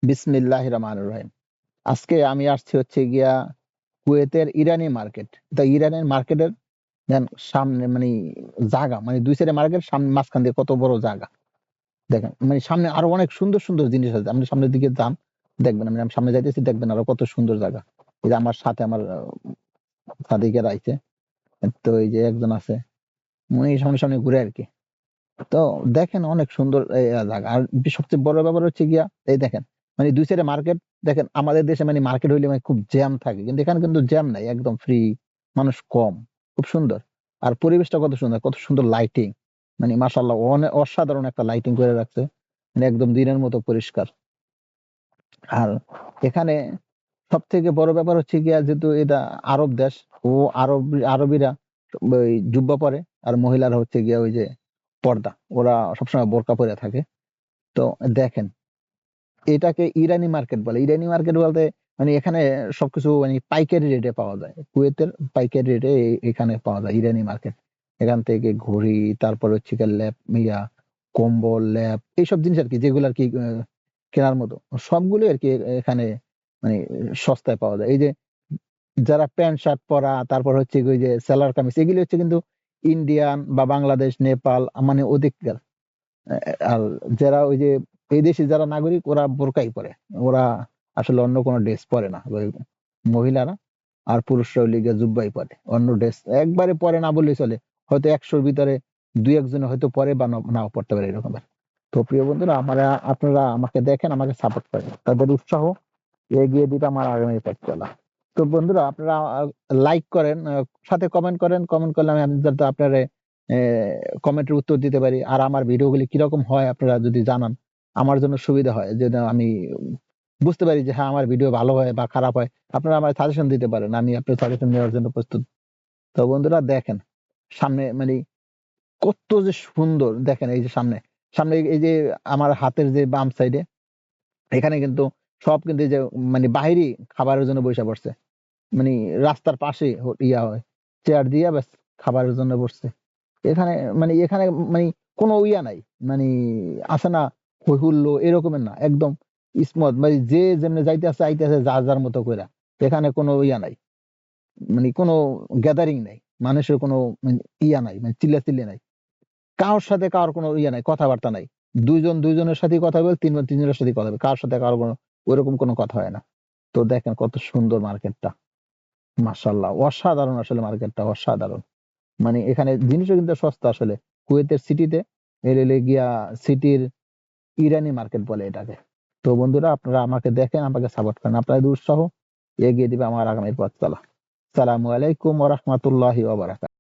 বিসমিল্লাহির রহমানির রহিম। আজকে আমি আসছি হচ্ছে গিয়া কুয়েতের ইরানি মার্কেট। তো ইরানের মার্কেটের দেন সামনে জাগা ২ সাইডে মার্কেট মাঝখান দিয়ে কত বড় জাগা। দেখেন সামনে আরো অনেক সুন্দর, সুন্দর জিনিস আছে। আপনি সামনের দিকে যান, দেখবেন আমি সামনে যাইতেছি দেখবেন আরো কত সুন্দর জায়গা। এই যে আমার সাথে আমার সাথীরা আইছে। তো এই যে একজন আছে। উনি সামনে, সামনে ঘুরে আরকি। তো দেখেন অনেক সুন্দর জায়গা। আর সবচেয়ে বড় ব্যাপার হচ্ছে গিয়া এই দেখেন ২ সাইডে মার্কেট দেখেন আমাদের দেশে মার্কেট হইলে খুব জ্যাম থাকে। কিন্তু এখানে কিন্তু জ্যাম নাই। একদম ফ্রি, মানুষ কম। খুব সুন্দর। আর পরিবেশটা কত সুন্দর, কত সুন্দর লাইটিং। মাশাআল্লাহ অসাধারণ একটা লাইটিং করে রাখছে। একদম দিনের মতো পরিষ্কার। আর এখানে সবথেকে বড় ব্যাপার হচ্ছে গিয়া যেহেতু এটা আরব দেশ ও আরবিরা ওই জুব্বা পরে আর মহিলারা হচ্ছে গিয়া ওই যে পর্দা। ওরা সবসময় বোরকা পরে থাকে। তো দেখেন এটাকে ইরানি মার্কেট বলে। ইরানি মার্কেট বলতে এখানে সবকিছু পাইকারি রেটে পাওয়া যায়। কুয়েতের পাইকারি রেটে এখানে পাওয়া যায় ইরানি মার্কেট। এখান থেকে ঘড়ি, তারপর হচ্ছে গিয়ে ল্যাপ কম্বল, ল্যাপ এইসব জিনিস আরকি যেগুলো আরকি কেনার মতো। সবগুলোই আরকি এখানে মানে সস্তায় পাওয়া যায়। এই যে যারা প্যান্ট শার্ট পরা, তারপর হচ্ছে ওই যে সেলার কামিজ এগুলি হচ্ছে কিন্তু ইন্ডিয়ান বা বাংলাদেশ, নেপাল ওদিককার। আর যারা ওই যে এই দেশে যারা নাগরিক ওরা বোরকাই পরে। ওরা আসলে অন্য কোনো ড্রেস পরে না। ওই মহিলারা আর পুরুষরা হইলো গিয়ে জুব্বাই পরে। অন্য ড্রেস একবারে পরে না বললেই চলে। হয়তো ১০০ র ভিতরে ২-১ জন হয়তো পরে বা নাও পড়তে পারে এরকম। তো প্রিয় বন্ধুরা আপনারা আমাকে দেখেন, আমাকে সাপোর্ট করেন। তাদের উৎসাহ এগিয়ে দিবে আমার আগামী পথ চলা। তো বন্ধুরা আপনারা লাইক করেন, সাথে কমেন্ট করেন। কমেন্ট করলে আমি যাতে আপনারে কমেন্টের উত্তর দিতে পারি। আর আমার ভিডিওগুলি কিরকম হয় আপনারা যদি জানান, আমার জন্য সুবিধা হয়। যেন আমি বুঝতে পারি যে হ্যাঁ, আমার ভিডিও ভালো হয় বা খারাপ হয়। আপনারা আমায় সাজেশন দিতে পারেন। আমি আপনার সাজেশন নেওয়ার জন্য প্রস্তুত। তো বন্ধুরা দেখেন, সামনে কত যে সুন্দর দেখেন এই যে সামনে, সামনে এই যে আমার হাতের যে বাম সাইডে এখানে কিন্তু সব কিন্তু এই যে বাহিরি খাবারের জন্য বইসা পড়ছে। মানে রাস্তার পাশে ইয়া হয়। চেয়ার দিয়া ব্যাস খাবারের জন্য বসছে। এখানে এখানে মানে কোনো ইয়া নাই। মানে আছে না হৈ হুল্লোড় এরকমের না। একদম স্মুথ যে যেমনে যাইতেছে আইতেছে যার যার মতো কইরা। এখানে কোনো ইয়া নাই। কোনো গ্যাদারিং নাই। মানুষের কোনো ইয়া নাই। চিল্লাচিল্লি নাই। কারোর সাথে কারোর কোনো ইয়ে নাই, কথাবার্তা নাই। ২ জন ২ জনের সাথেই কথা বলে, ৩ জন ৩ জনের সাথেই কথা বলে। কারোর সাথে কারো ওইরকম কোনো কথা হয় না। তো দেখেন কত সুন্দর মার্কেটটা। মাশাআল্লাহ! অসাধারণ আসলে মার্কেটটা অসাধারণ। এখানে জিনিসও কিন্তু সস্তা আসলে। কুয়েতের সিটিতে এর হইলো গিয়া সিটির ইরানি মার্কেট বলে এটাকে। তো বন্ধুরা আপনারা আমাকে দেখেন, আমাকে সাপোর্ট করেন। আপনাদের উৎসাহ এগিয়ে দিবে আমার আগামীর পথ চলা। আসসালামু আলাইকুম ওয়া রাহমাতুল্লাহি ওয়া বারাকাতুহু।